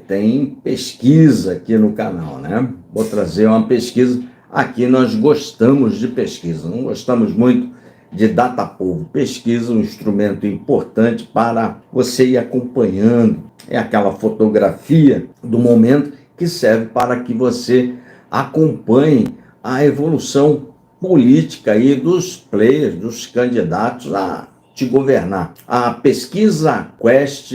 tem pesquisa aqui no canal, né? Vou trazer uma pesquisa. Aqui nós gostamos de pesquisa, não gostamos muito de data povo. Pesquisa é um instrumento importante para você ir acompanhando. É aquela fotografia do momento que serve para que você acompanhe a evolução política aí dos players, dos candidatos a te governar. A pesquisa Quest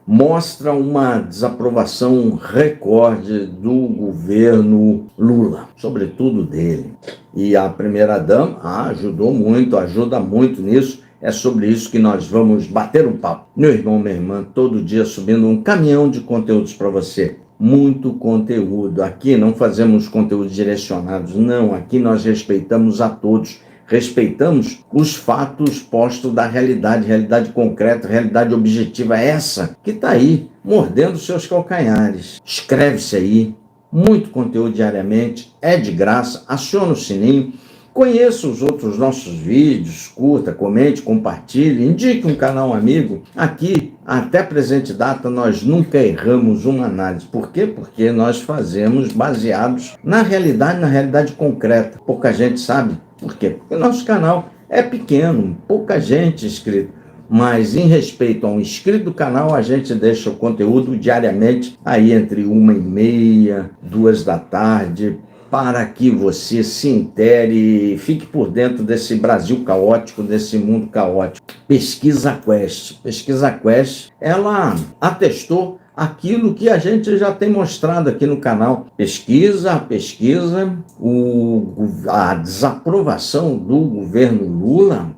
mostra uma desaprovação recorde do governo Lula, sobretudo dele. E a primeira-dama ajudou muito, ajuda muito nisso. É sobre isso que nós vamos bater um papo. Meu irmão, minha irmã, todo dia subindo um caminhão de conteúdos para você. Muito conteúdo. Aqui não fazemos conteúdos direcionados, não. Aqui nós respeitamos a todos. Respeitamos os fatos postos da realidade, realidade concreta, realidade objetiva, essa que está aí, mordendo seus calcanhares. Inscreve-se aí, muito conteúdo diariamente, é de graça, aciona o sininho, conheça os outros nossos vídeos, curta, comente, compartilhe, indique um canal amigo. Aqui, até presente data, nós nunca erramos uma análise. Por quê? Porque nós fazemos baseados na realidade concreta. Pouca gente sabe. Por quê? Porque o nosso canal é pequeno, pouca gente inscrita. Mas em respeito ao inscrito do canal, a gente deixa o conteúdo diariamente, aí entre 1h30, 2 da tarde, para que você se intere e fique por dentro desse Brasil caótico, desse mundo caótico. Pesquisa Quest, ela atestou aquilo que a gente já tem mostrado aqui no canal. Pesquisa, a desaprovação do governo Lula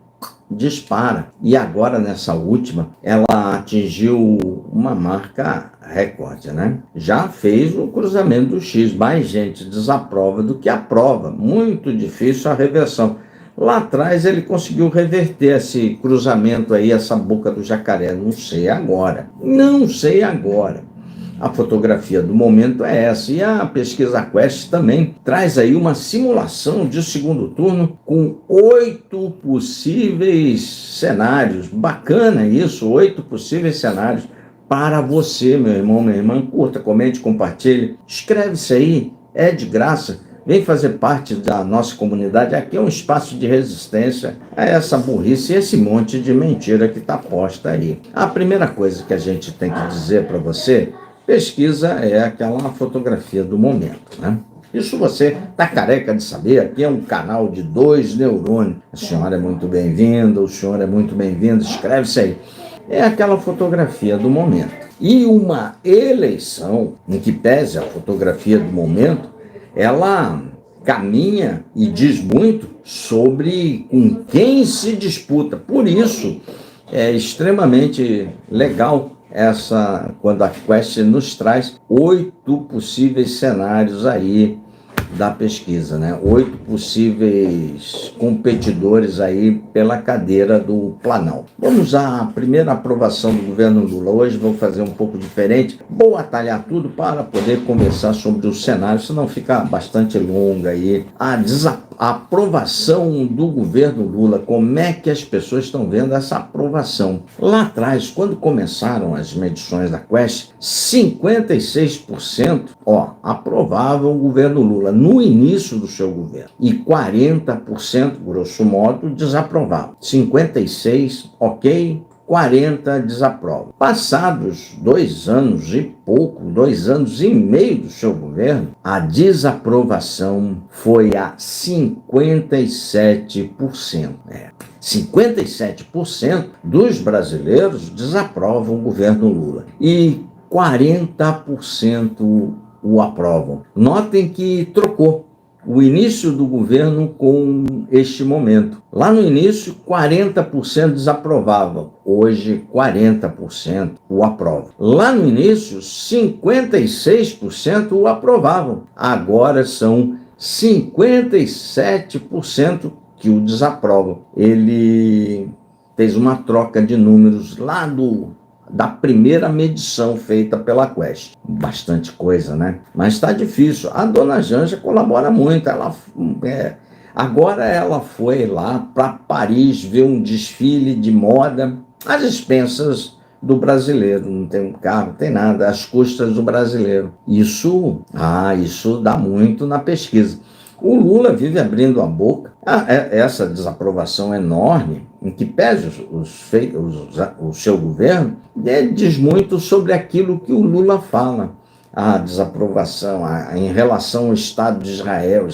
dispara. E agora, nessa última, ela atingiu uma marca recorde, né? Já fez o cruzamento do X. Mais gente desaprova do que aprova. Muito difícil a reversão. Lá atrás ele conseguiu reverter esse cruzamento aí, essa boca do jacaré. Não sei agora. A fotografia do momento é essa. E a pesquisa Quest também traz aí uma simulação de segundo turno com 8 possíveis cenários. Bacana isso, 8 possíveis cenários para você, meu irmão, minha irmã. Curta, comente, compartilhe. Inscreve-se aí, é de graça. Vem fazer parte da nossa comunidade. Aqui é um espaço de resistência a essa burrice e esse monte de mentira que está posta aí. A primeira coisa que a gente tem que dizer para você, pesquisa é aquela fotografia do momento, né? Isso você está careca de saber. Aqui é um canal de 2 neurônios. A senhora é muito bem-vinda, o senhor é muito bem-vindo, inscreve-se aí. É aquela fotografia do momento. E uma eleição, em que pese a fotografia do momento, ela caminha e diz muito sobre com quem se disputa. Por isso, é extremamente legal quando a Quest nos traz 8 possíveis cenários aí da pesquisa, né? 8 possíveis competidores aí pela cadeira do Planalto. Vamos à primeira aprovação do governo Lula. Hoje vou fazer um pouco diferente, vou atalhar tudo para poder conversar sobre o cenário, senão fica bastante longa aí. A aprovação do governo Lula, como é que as pessoas estão vendo essa aprovação? Lá atrás, quando começaram as medições da Quest, 56% aprovavam o governo Lula no início do seu governo e 40%, grosso modo, desaprovavam. 56%, ok, 40% desaprovam. Passados 2 anos e pouco, 2 anos e meio do seu governo, a desaprovação foi a 57%. 57% dos brasileiros desaprovam o governo Lula e 40% o aprovam. Notem que trocou o início do governo com este momento. Lá no início, 40% desaprovavam. Hoje, 40% o aprovam. Lá no início, 56% o aprovavam. Agora são 57% que o desaprovam. Ele fez uma troca de números lá da primeira medição feita pela Quest. Bastante coisa, né? Mas está difícil. A dona Janja colabora muito. Agora ela foi lá para Paris ver um desfile de moda às expensas do brasileiro, não tem um carro, não tem nada, às custas do brasileiro. Isso dá muito na pesquisa. O Lula vive abrindo a boca. Essa desaprovação enorme, em que pese o seu governo, diz muito sobre aquilo que o Lula fala. A desaprovação em relação ao Estado de Israel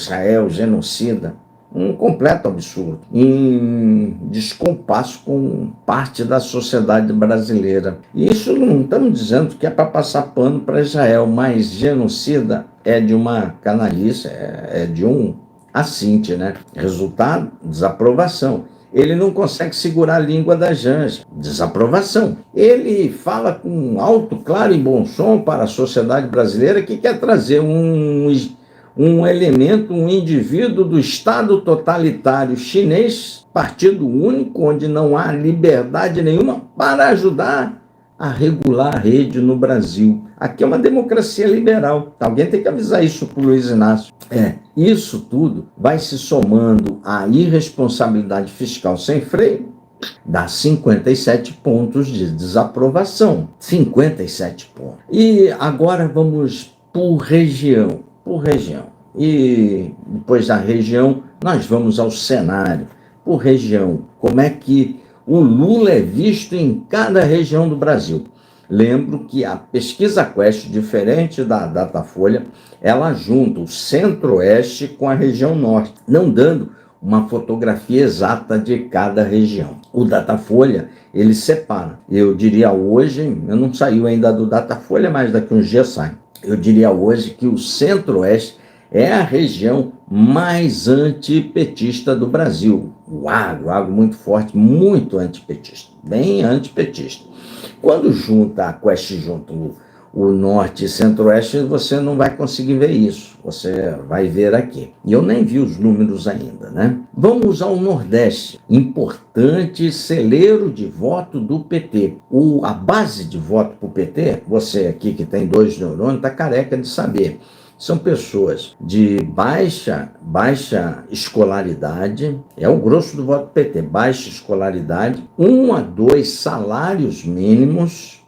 genocida, um completo absurdo, em descompasso com parte da sociedade brasileira. E isso não estamos dizendo que é para passar pano para Israel, mas genocida é de uma canalice, é de um assinte, né? Resultado, desaprovação. Ele não consegue segurar a língua da Janja, desaprovação. Ele fala com alto, claro e bom som para a sociedade brasileira que quer trazer um elemento, um indivíduo do Estado totalitário chinês, partido único, onde não há liberdade nenhuma, para ajudar a regular a rede no Brasil. Aqui é uma democracia liberal. Alguém tem que avisar isso para o Luiz Inácio. Isso tudo vai se somando à irresponsabilidade fiscal sem freio, dá 57 pontos de desaprovação. 57 pontos. E agora vamos por região. E depois da região, nós vamos ao cenário. Por região, como é que o Lula é visto em cada região do Brasil? Lembro que a pesquisa Quest, diferente da Datafolha, ela junta o centro-oeste com a região norte, não dando uma fotografia exata de cada região. O Datafolha, ele separa. Eu diria hoje, eu não saiu ainda do Datafolha, mas daqui uns dias sai. Eu diria hoje que o centro-oeste é a região mais antipetista do Brasil. O agro muito forte, muito antipetista, bem antipetista. Quando junta a Quest junto o norte e centro-oeste, você não vai conseguir ver isso. Você vai ver aqui. E eu nem vi os números ainda, né? Vamos ao Nordeste. Importante celeiro de voto do PT. A base de voto para o PT, você aqui que tem 2 neurônios, está careca de saber. São pessoas de baixa escolaridade, é o grosso do voto do PT, baixa escolaridade, 1 a 2 salários mínimos,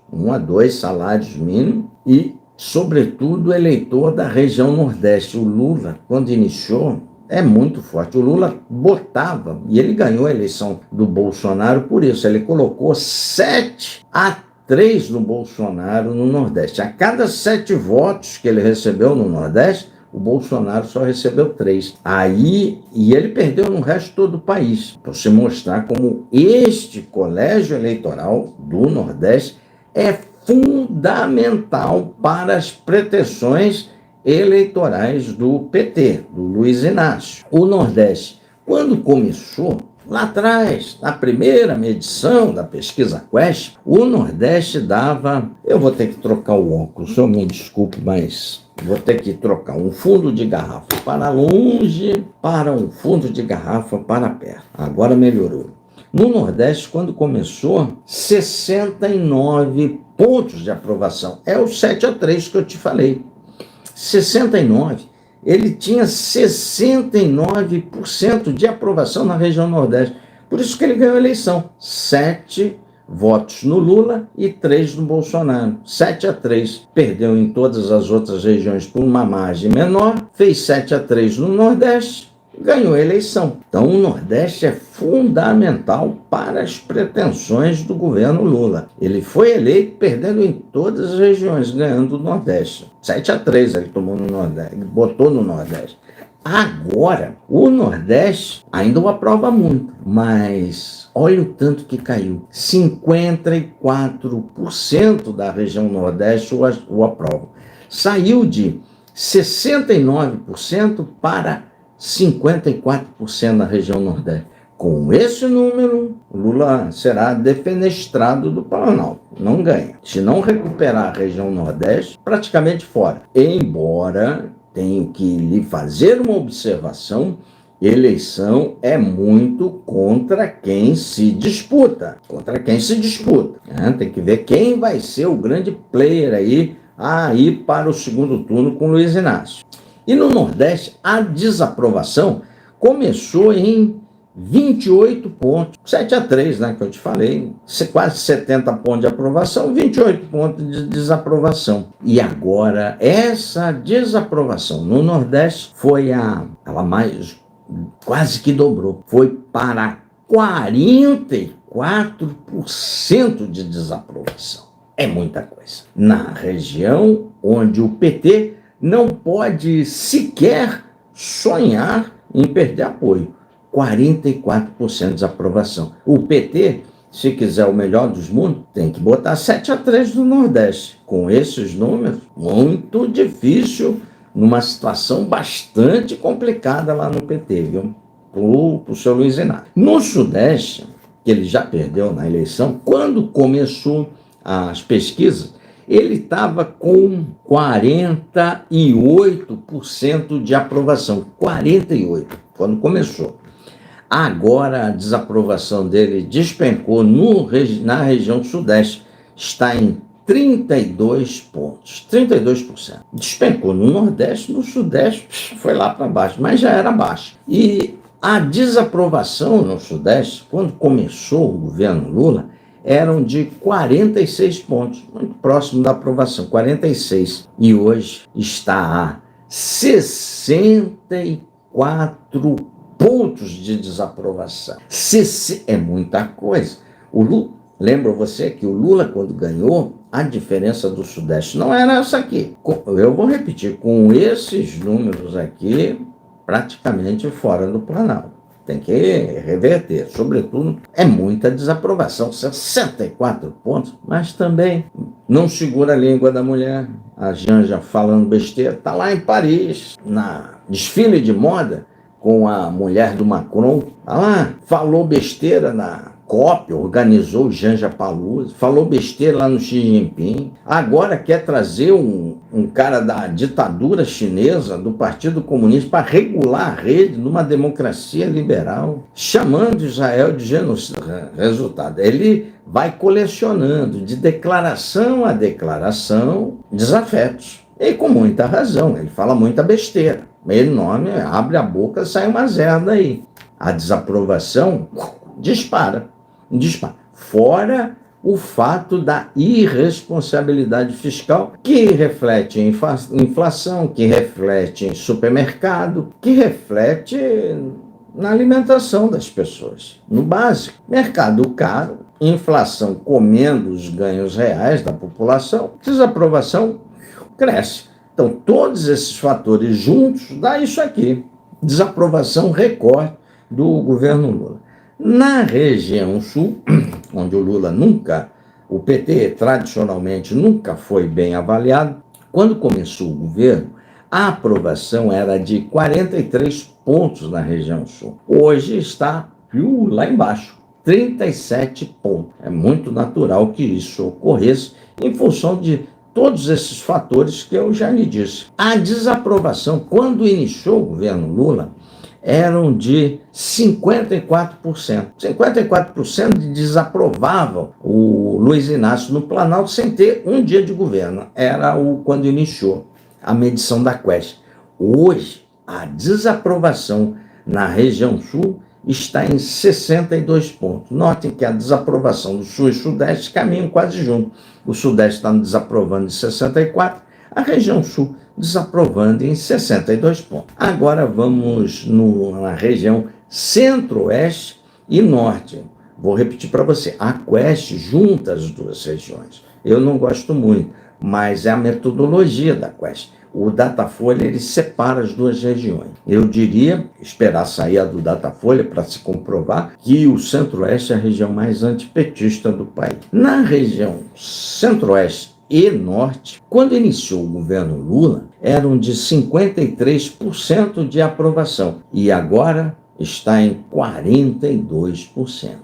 e, sobretudo, eleitor da região Nordeste. O Lula, quando iniciou, é muito forte. O Lula botava, e ele ganhou a eleição do Bolsonaro por isso, ele colocou 7-3 no Bolsonaro no Nordeste. A cada 7 votos que ele recebeu no Nordeste, o Bolsonaro só recebeu 3. E ele perdeu no resto todo o país, para se mostrar como este colégio eleitoral do Nordeste é fundamental para as pretensões eleitorais do PT, do Luiz Inácio. O Nordeste, quando começou, lá atrás, na primeira medição da pesquisa Quest, o Nordeste dava... Eu vou ter que trocar o óculos, o senhor me desculpe, mas vou ter que trocar um fundo de garrafa para longe para um fundo de garrafa para perto. Agora melhorou. No Nordeste, quando começou, 69 pontos de aprovação. É o 7-3 que eu te falei. 69. Ele tinha 69% de aprovação na região Nordeste. Por isso que ele ganhou a eleição. 7 votos no Lula e 3 no Bolsonaro. 7-3. Perdeu em todas as outras regiões por uma margem menor. Fez 7-3 no Nordeste. Ganhou a eleição. Então, o Nordeste é fundamental para as pretensões do governo Lula. Ele foi eleito perdendo em todas as regiões, ganhando o Nordeste. 7-3 ele tomou no Nordeste, ele botou no Nordeste. Agora, o Nordeste ainda o aprova muito, mas olha o tanto que caiu. 54% da região Nordeste o aprova. Saiu de 69% para 54% na região Nordeste. Com esse número, Lula será defenestrado do Planalto. Não ganha. Se não recuperar a região Nordeste, praticamente fora. Embora tenho que lhe fazer uma observação, eleição é muito contra quem se disputa. Tem que ver quem vai ser o grande player aí a ir para o segundo turno com Luiz Inácio. E no Nordeste, a desaprovação começou em 28 pontos, 7-3, né, que eu te falei, quase 70 pontos de aprovação, 28 pontos de desaprovação. E agora, essa desaprovação no Nordeste foi ela mais, quase que dobrou, foi para 44% de desaprovação. É muita coisa. Na região onde o PT não pode sequer sonhar em perder apoio. 44% de desaprovação. O PT, se quiser o melhor dos mundos, tem que botar 7-3 no Nordeste. Com esses números, muito difícil, numa situação bastante complicada lá no PT, viu? Pro seu Luiz Inácio. No Sudeste, que ele já perdeu na eleição, quando começou as pesquisas, ele estava com 48% de aprovação. 48%, quando começou. Agora a desaprovação dele despencou na região Sudeste, está em 32 pontos, 32%. Despencou no Nordeste, no Sudeste foi lá para baixo, mas já era baixo. E a desaprovação no Sudeste, quando começou o governo Lula, eram de 46 pontos, muito próximo da aprovação, 46. E hoje está a 64 pontos de desaprovação. É muita coisa. Lembra você que o Lula, quando ganhou, a diferença do Sudeste não era essa aqui. Eu vou repetir, com esses números aqui, praticamente fora do Planalto. Tem que reverter. Sobretudo, é muita desaprovação. 64 pontos, mas também não segura a língua da mulher. A Janja falando besteira. Está lá em Paris, na desfile de moda, com a mulher do Macron. Tá lá, falou besteira na COP, organizou o Janja Palooza, falou besteira lá no Xi Jinping. Agora quer trazer um cara da ditadura chinesa, do Partido Comunista, para regular a rede numa democracia liberal, chamando Israel de genocida. Resultado, ele vai colecionando de declaração a declaração desafetos. E com muita razão, ele fala muita besteira. Ele nome, abre a boca, sai uma zerda aí. A desaprovação dispara. Fora o fato da irresponsabilidade fiscal, que reflete em inflação, que reflete em supermercado, que reflete na alimentação das pessoas, no básico. Mercado caro, inflação comendo os ganhos reais da população, desaprovação cresce. Então, todos esses fatores juntos dá isso aqui, desaprovação recorde do governo Lula. Na região sul, onde o PT tradicionalmente nunca foi bem avaliado, quando começou o governo, a aprovação era de 43 pontos na região sul. Hoje está lá embaixo, 37 pontos. É muito natural que isso ocorresse em função de todos esses fatores que eu já lhe disse. A desaprovação, quando iniciou o governo Lula, eram de 54%. 54% desaprovavam o Luiz Inácio no Planalto sem ter um dia de governo. Era quando iniciou a medição da Quest. Hoje, a desaprovação na região sul está em 62 pontos. Notem que a desaprovação do Sul e Sudeste caminham quase junto. O Sudeste está desaprovando em 64, a região Sul desaprovando em 62 pontos. Agora vamos na região Centro-Oeste e Norte. Vou repetir para você, a Quest junta as duas regiões. Eu não gosto muito, mas é a metodologia da Quest. O Datafolha, ele separa as duas regiões. Eu diria, esperar sair a do Datafolha para se comprovar, que o Centro-Oeste é a região mais antipetista do país. Na região Centro-Oeste e Norte, quando iniciou o governo Lula, eram de 53% de aprovação. E agora está em 42%.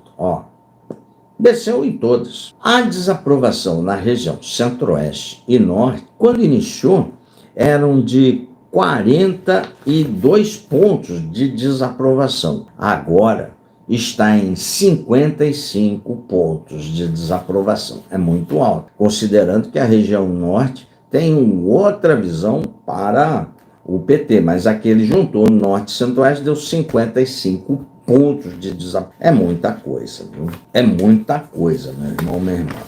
Desceu em todas. A desaprovação na região Centro-Oeste e Norte, quando iniciou, eram de 42 pontos de desaprovação. Agora está em 55 pontos de desaprovação. É muito alto, considerando que a região Norte tem outra visão para o PT, mas aqui ele juntou Norte e Centro-Oeste, deu 55 pontos de desaprovação. É muita coisa, viu? É muita coisa, meu irmão, minha irmã.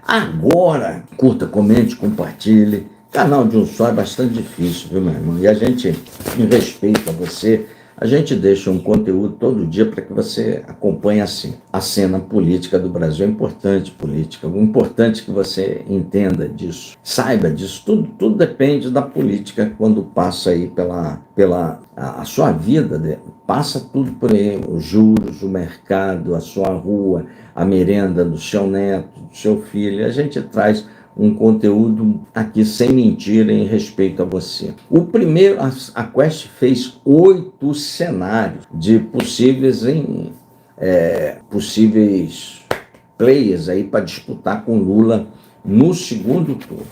Agora, curta, comente, compartilhe. Canal de um só é bastante difícil, viu, meu irmão? E a gente, em respeito a você, a gente deixa um conteúdo todo dia para que você acompanhe assim. A cena política do Brasil é importante, política. É importante que você entenda disso, saiba disso. Tudo depende da política quando passa aí pela a sua vida, passa tudo por aí, os juros, o mercado, a sua rua, a merenda do seu neto, do seu filho. A gente traz um conteúdo aqui sem mentira em respeito a você. O primeiro, a Quest fez 8 cenários de possíveis players aí para disputar com Lula no segundo turno.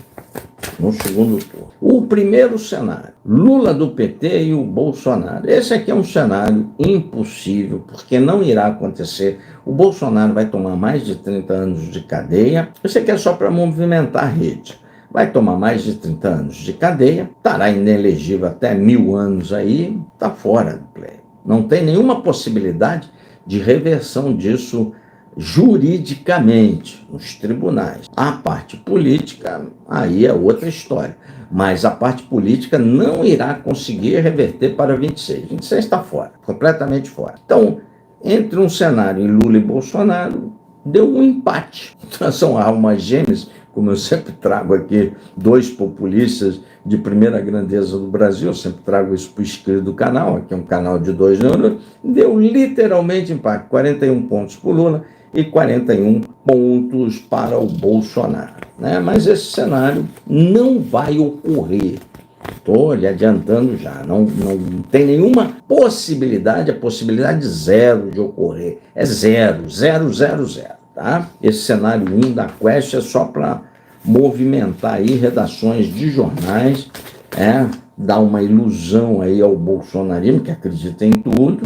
O primeiro cenário, Lula do PT e o Bolsonaro. Esse aqui é um cenário impossível, porque não irá acontecer. O Bolsonaro vai tomar mais de 30 anos de cadeia. Isso aqui é só para movimentar a rede. Vai tomar mais de 30 anos de cadeia, estará inelegível até 1000 anos aí, está fora do play. Não tem nenhuma possibilidade de reversão disso juridicamente nos tribunais. A parte política, aí é outra história. Mas a parte política não irá conseguir reverter para 26. 26 está fora, completamente fora. Então, entre um cenário em Lula e Bolsonaro, deu um empate. Então, são almas gêmeas, como eu sempre trago aqui, 2 populistas de primeira grandeza do Brasil, eu sempre trago isso para o inscrito do canal, aqui é um canal de 2 neuronas, deu literalmente empate, 41 pontos para o Lula e 41 pontos para o Bolsonaro, né? Mas esse cenário não vai ocorrer. Estou lhe adiantando já, não tem nenhuma possibilidade, a possibilidade zero de ocorrer. É zero, tá? Esse cenário 1 da Quest é só para movimentar aí redações de jornais, dar uma ilusão aí ao bolsonarismo, que acredita em tudo,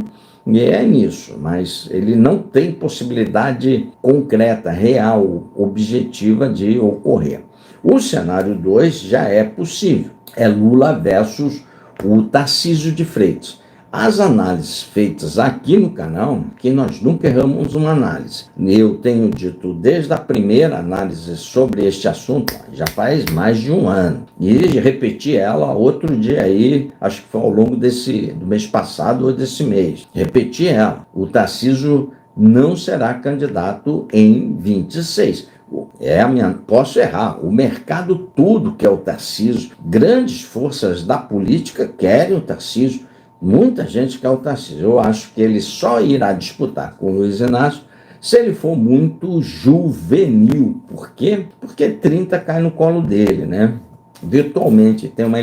e é nisso, mas ele não tem possibilidade concreta, real, objetiva de ocorrer. O cenário 2 já é possível, é Lula versus o Tarcísio de Freitas. As análises feitas aqui no canal, que nós nunca erramos uma análise. Eu tenho dito desde a primeira análise sobre este assunto, já faz mais de 1 ano. E repeti ela outro dia aí, acho que foi ao longo do mês passado ou desse mês. Repeti ela. O Tarcísio não será candidato em 26. Posso errar, o mercado tudo quer o Tarcísio. Grandes forças da política querem o Tarcísio. Muita gente quer o Tarcísio. Eu acho que ele só irá disputar com o Luiz Inácio se ele for muito juvenil. Por quê? Porque 30 cai no colo dele, né? Virtualmente tem uma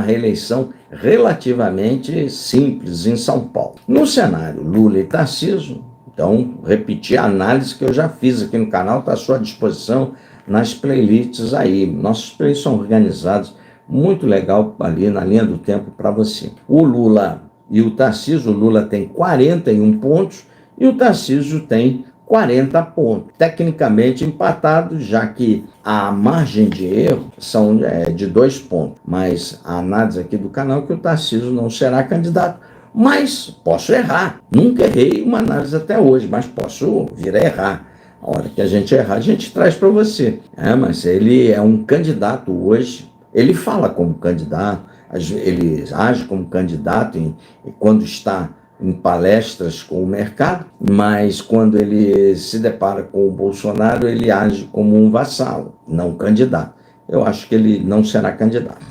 reeleição relativamente simples em São Paulo. No cenário Lula e Tarcísio, então, repetir a análise que eu já fiz aqui no canal, está à sua disposição nas playlists aí. Nossos playlists são organizados, muito legal ali na linha do tempo para você. O Lula e o Tarcísio, o Lula tem 41 pontos e o Tarcísio tem 40 pontos. Tecnicamente empatados, já que a margem de erro são de 2 pontos. Mas a análise aqui do canal é que o Tarcísio não será candidato. Mas posso errar. Nunca errei uma análise até hoje, mas posso vir a errar. A hora que a gente errar, a gente traz para você. Mas ele é um candidato hoje. Ele fala como candidato, ele age como candidato quando está em palestras com o mercado, mas quando ele se depara com o Bolsonaro, ele age como um vassalo, não candidato. Eu acho que ele não será candidato.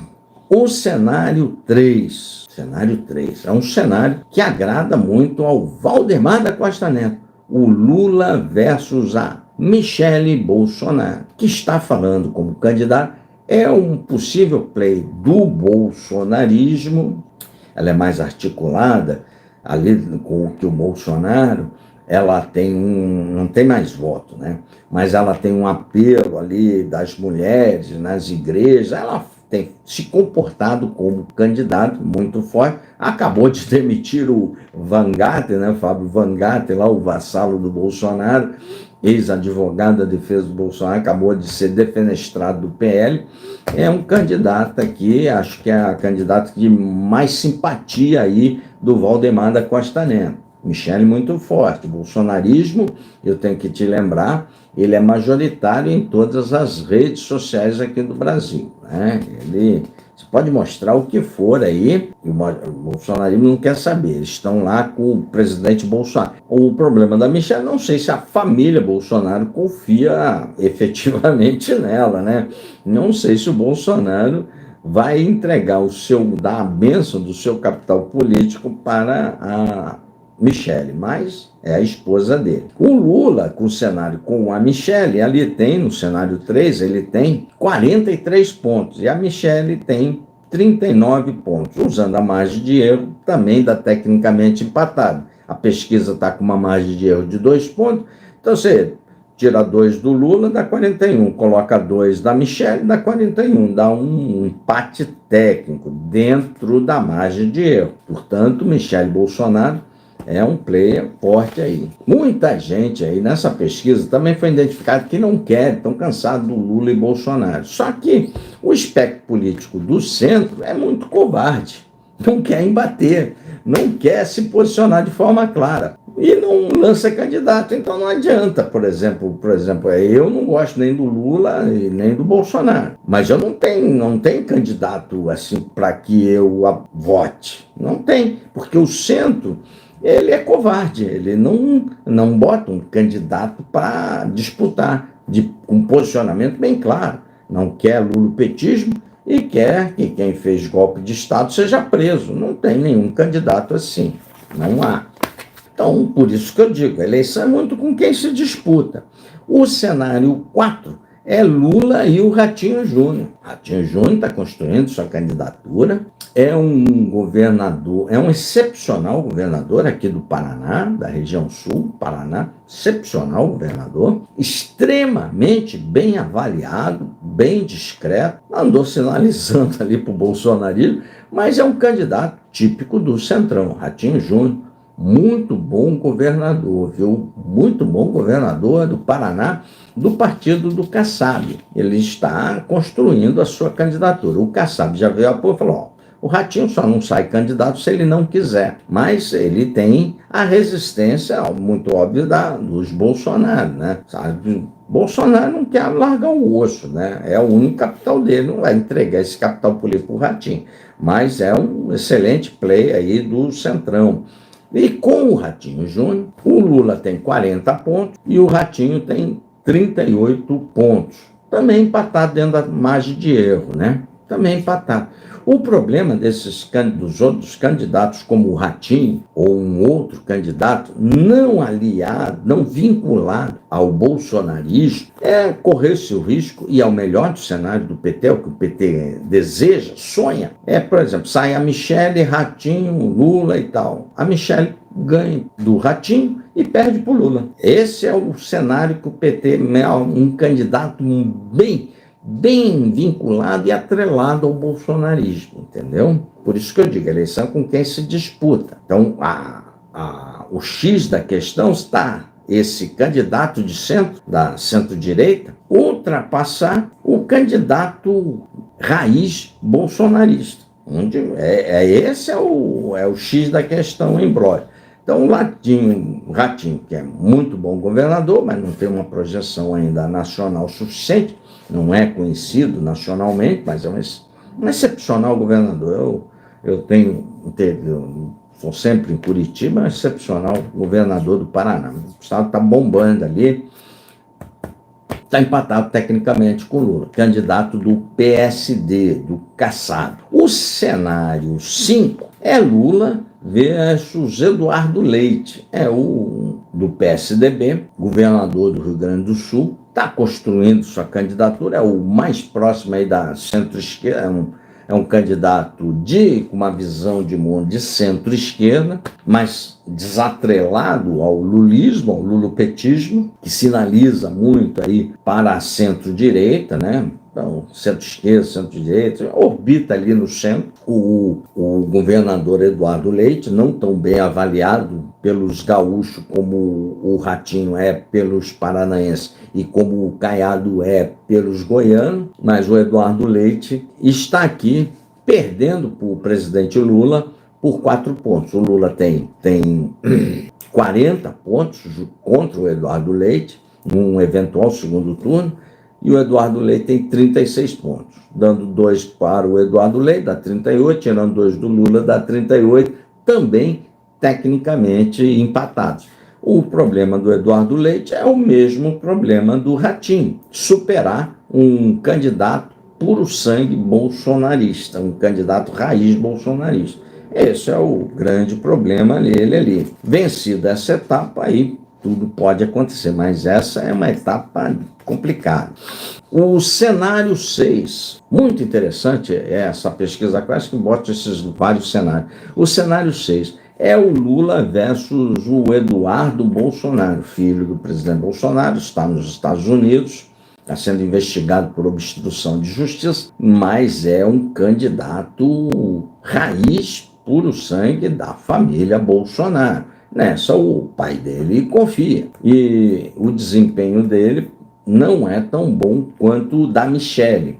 O cenário 3 é um cenário que agrada muito ao Valdemar da Costa Neto, o Lula versus a Michele Bolsonaro, que está falando como candidato. É um possível play do bolsonarismo, ela é mais articulada, ali com o que o Bolsonaro, ela não tem mais voto, né? Mas ela tem um apelo ali das mulheres, nas igrejas, ela tem se comportado como candidato muito forte. Acabou de demitir o Van Gatten, né, Fábio Van Gatten, lá, o vassalo do Bolsonaro, ex-advogado da defesa do Bolsonaro, acabou de ser defenestrado do PL. É um candidato aqui, acho que é a candidata de mais simpatia aí do Valdemar da Costa Neto. Michele muito forte. Bolsonarismo, eu tenho que te lembrar, ele é majoritário em todas as redes sociais aqui do Brasil, né? Você pode mostrar o que for aí, o bolsonarismo não quer saber, eles estão lá com o presidente Bolsonaro. O problema da Michele, não sei se a família Bolsonaro confia efetivamente nela, né? Não sei se o Bolsonaro vai entregar dar a bênção do seu capital político para a Michele, mas é a esposa dele. O Lula, com o cenário com a Michele, ali tem, no cenário 3, ele tem 43 pontos, e a Michele tem 39 pontos, usando a margem de erro, também dá tecnicamente empatado. A pesquisa está com uma margem de erro de 2 pontos, então você tira 2 do Lula, dá 41, coloca 2 da Michele, dá 41, dá um empate técnico dentro da margem de erro. Portanto, Michele Bolsonaro é um player forte aí. Muita gente aí nessa pesquisa também foi identificado que não quer, estão cansados do Lula e Bolsonaro. Só que o espectro político do centro é muito covarde, não quer embater, não quer se posicionar de forma clara e não lança candidato. Então não adianta, por exemplo, eu não gosto nem do Lula e nem do Bolsonaro, mas eu não tenho candidato assim para que eu vote. Não tem, porque o centro ele é covarde, ele não bota um candidato para disputar, com um posicionamento bem claro. Não quer lulopetismo e quer que quem fez golpe de Estado seja preso. Não tem nenhum candidato assim, não há. Então, por isso que eu digo, a eleição é muito com quem se disputa. O cenário 4 é Lula e o Ratinho Júnior. Ratinho Júnior está construindo sua candidatura, é um governador, é um excepcional governador aqui do Paraná, da região sul, Paraná, excepcional governador, extremamente bem avaliado, bem discreto, andou sinalizando ali para o bolsonarismo, mas é um candidato típico do Centrão, Ratinho Júnior. Muito bom governador, viu? Muito bom governador do Paraná, do partido do Kassab. Ele está construindo a sua candidatura. O Kassab já veio a pôr e falou, ó, o Ratinho só não sai candidato se ele não quiser, mas ele tem a resistência muito óbvia dos Bolsonaro, né? Sabe? Bolsonaro não quer largar o osso, né? É o único capital dele, não vai entregar esse capital político para o Ratinho, mas é um excelente play aí do Centrão. E com o Ratinho Júnior, o Lula tem 40 pontos e o Ratinho tem 38 pontos. Também empatado dentro da margem de erro, né? Também empatado. O problema dos outros candidatos, como o Ratinho ou um outro candidato, não aliado, não vinculado ao bolsonarismo, é correr-se o risco, e é o melhor do cenário do PT, é o que o PT deseja, sonha. Por exemplo, sai a Michele, Ratinho, Lula e tal. A Michele ganha do Ratinho e perde para o Lula. Esse é o cenário que o PT é um candidato bem vinculado e atrelado ao bolsonarismo, entendeu? Por isso que eu digo, a eleição é com quem se disputa. Então, o X da questão está esse candidato de centro, da centro-direita, ultrapassar o candidato raiz bolsonarista. Esse é o X da questão em brolho. Então, o Ratinho, que é muito bom governador, mas não tem uma projeção ainda nacional suficiente, não é conhecido nacionalmente, mas é um excepcional governador. Eu sou sempre em Curitiba, é um excepcional governador do Paraná. O estado está bombando ali, está empatado tecnicamente com o Lula, candidato do PSD, do Kassab. O cenário 5 é Lula versus Eduardo Leite, é o do PSDB, governador do Rio Grande do Sul, está construindo sua candidatura, é o mais próximo aí da centro-esquerda, é um candidato com uma visão de mundo de centro-esquerda, mas desatrelado ao lulismo, ao lulopetismo, que sinaliza muito aí para a centro-direita, né? então, centro-esquerda, centro-direita, orbita ali no centro. O governador Eduardo Leite, não tão bem avaliado pelos gaúchos como o Ratinho é pelos paranaenses e como o Caiado é pelos goianos, mas o Eduardo Leite está aqui perdendo para o presidente Lula por 4 pontos. O Lula tem 40 pontos contra o Eduardo Leite, num eventual segundo turno, e o Eduardo Leite tem 36 pontos, dando 2 para o Eduardo Leite, dá 38, tirando 2 do Lula, dá 38, também tecnicamente empatados. O problema do Eduardo Leite é o mesmo problema do Ratinho, superar um candidato puro sangue bolsonarista, um candidato raiz bolsonarista. Esse é o grande problema dele ali. Vencida essa etapa, aí tudo pode acontecer, mas essa é uma etapa complicada. O cenário 6, muito interessante essa pesquisa clássica que bota esses vários cenários. O cenário 6 é o Lula versus o Eduardo Bolsonaro, filho do presidente Bolsonaro, está nos Estados Unidos, está sendo investigado por obstrução de justiça, mas é um candidato raiz, puro sangue da família Bolsonaro. Nessa, o pai dele confia. E o desempenho dele não é tão bom quanto o da Michelle.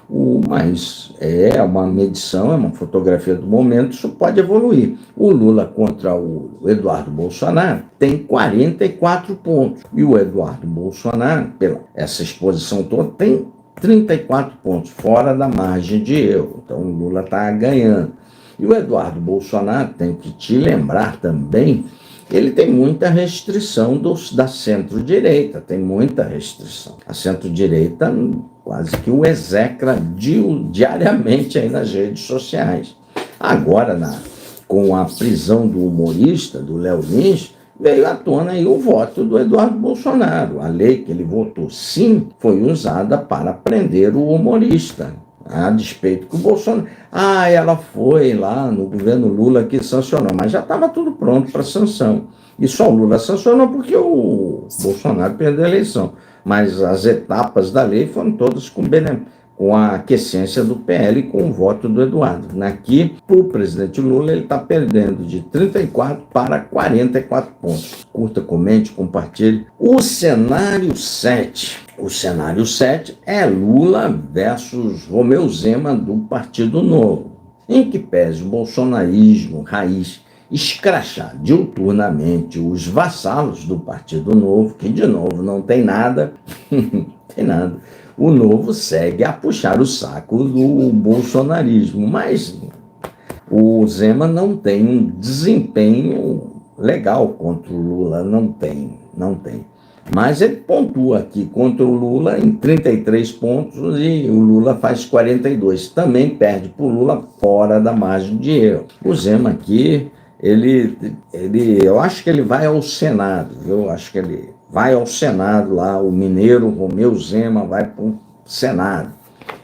Mas é uma medição, é uma fotografia do momento, isso pode evoluir. O Lula contra o Eduardo Bolsonaro tem 44 pontos. E o Eduardo Bolsonaro, pela essa exposição toda, tem 34 pontos, fora da margem de erro. Então o Lula está ganhando. E o Eduardo Bolsonaro, tem que te lembrar também, ele tem muita restrição da centro-direita, tem muita restrição. A centro-direita quase que o execra diariamente aí nas redes sociais. Agora, com a prisão do humorista, do Léo Lins, veio à tona aí o voto do Eduardo Bolsonaro. A lei que ele votou sim foi usada para prender o humorista, a despeito que o Bolsonaro... ela foi lá no governo Lula que sancionou, mas já estava tudo pronto para sanção. E só o Lula sancionou porque o Bolsonaro perdeu a eleição. Mas as etapas da lei foram todas com a aquiescência do PL e com o voto do Eduardo. Aqui, o presidente Lula está perdendo de 34 para 44 pontos. Curta, comente, compartilhe. O cenário 7. O cenário 7 é Lula versus Romeu Zema do Partido Novo, em que pese o bolsonarismo raiz escrachar diuturnamente os vassalos do Partido Novo, que de novo não tem nada, tem nada. O Novo segue a puxar o saco do bolsonarismo, mas o Zema não tem um desempenho legal contra o Lula, não tem. Mas ele pontua aqui contra o Lula em 33 pontos e o Lula faz 42. Também perde para o Lula fora da margem de erro. O Zema aqui, eu acho que ele vai ao Senado, eu acho que ele vai ao Senado lá, o mineiro Romeu Zema vai para o Senado.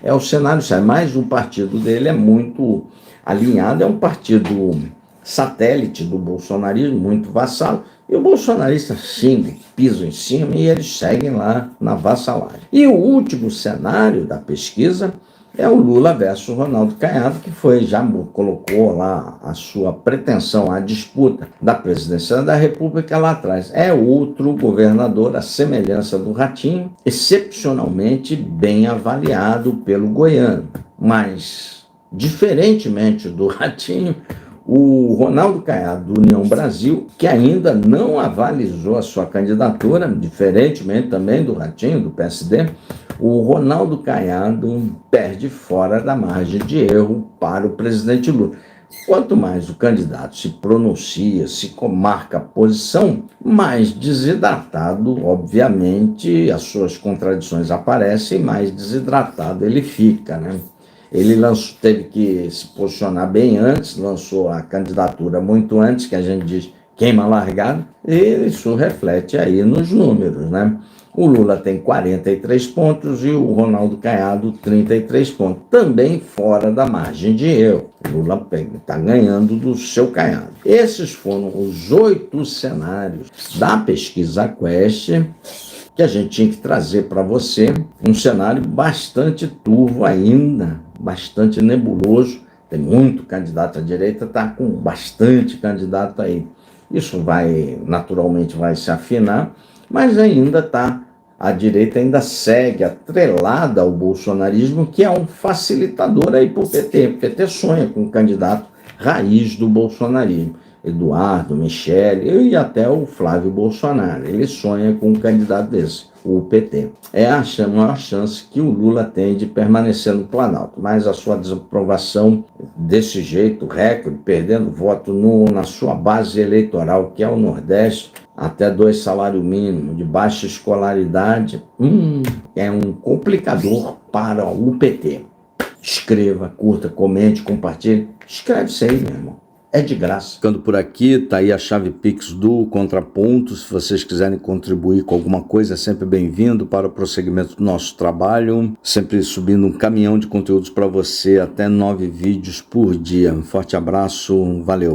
É o Senado, mas o partido dele é muito alinhado, é um partido satélite do bolsonarismo, muito vassalo, e o bolsonarista xinga, pisa em cima e eles seguem lá na vassalagem. E o último cenário da pesquisa é o Lula versus Ronaldo Caiado, que já colocou lá a sua pretensão à disputa da presidência da República lá atrás. É outro governador, à semelhança do Ratinho, excepcionalmente bem avaliado pelo goiano. Mas, diferentemente do Ratinho, o Ronaldo Caiado, do União Brasil, que ainda não avalizou a sua candidatura, diferentemente também do Ratinho, do PSD, o Ronaldo Caiado perde fora da margem de erro para o presidente Lula. Quanto mais o candidato se pronuncia, se marca a posição, mais desidratado, obviamente, as suas contradições aparecem, mais desidratado ele fica, né? Ele teve que se posicionar bem antes, lançou a candidatura muito antes, que a gente diz queima largado, e isso reflete aí nos números, né? O Lula tem 43 pontos e o Ronaldo Caiado 33 pontos, também fora da margem de erro. O Lula está ganhando do seu Caiado. Esses foram os 8 cenários da pesquisa Quest que a gente tinha que trazer para você um cenário bastante turvo ainda, bastante nebuloso. Tem muito candidato à direita, está com bastante candidato aí. Isso naturalmente vai se afinar, mas ainda está, a direita ainda segue atrelada ao bolsonarismo, que é um facilitador aí para o PT. O PT sonha com um candidato raiz do bolsonarismo. Eduardo, Michele e até o Flávio Bolsonaro. Ele sonha com um candidato desse, o PT. É a maior chance que o Lula tem de permanecer no Planalto, mas a sua desaprovação desse jeito, recorde, perdendo voto na sua base eleitoral, que é o Nordeste, até 2 salários mínimos, de baixa escolaridade, é um complicador para o PT. Escreva, curta, comente, compartilhe. Escreve isso aí, meu irmão. É de graça. Ficando por aqui, tá aí a chave Pix do Contraponto. Se vocês quiserem contribuir com alguma coisa, é sempre bem-vindo para o prosseguimento do nosso trabalho. Sempre subindo um caminhão de conteúdos para você, até 9 vídeos por dia. Um forte abraço, valeu.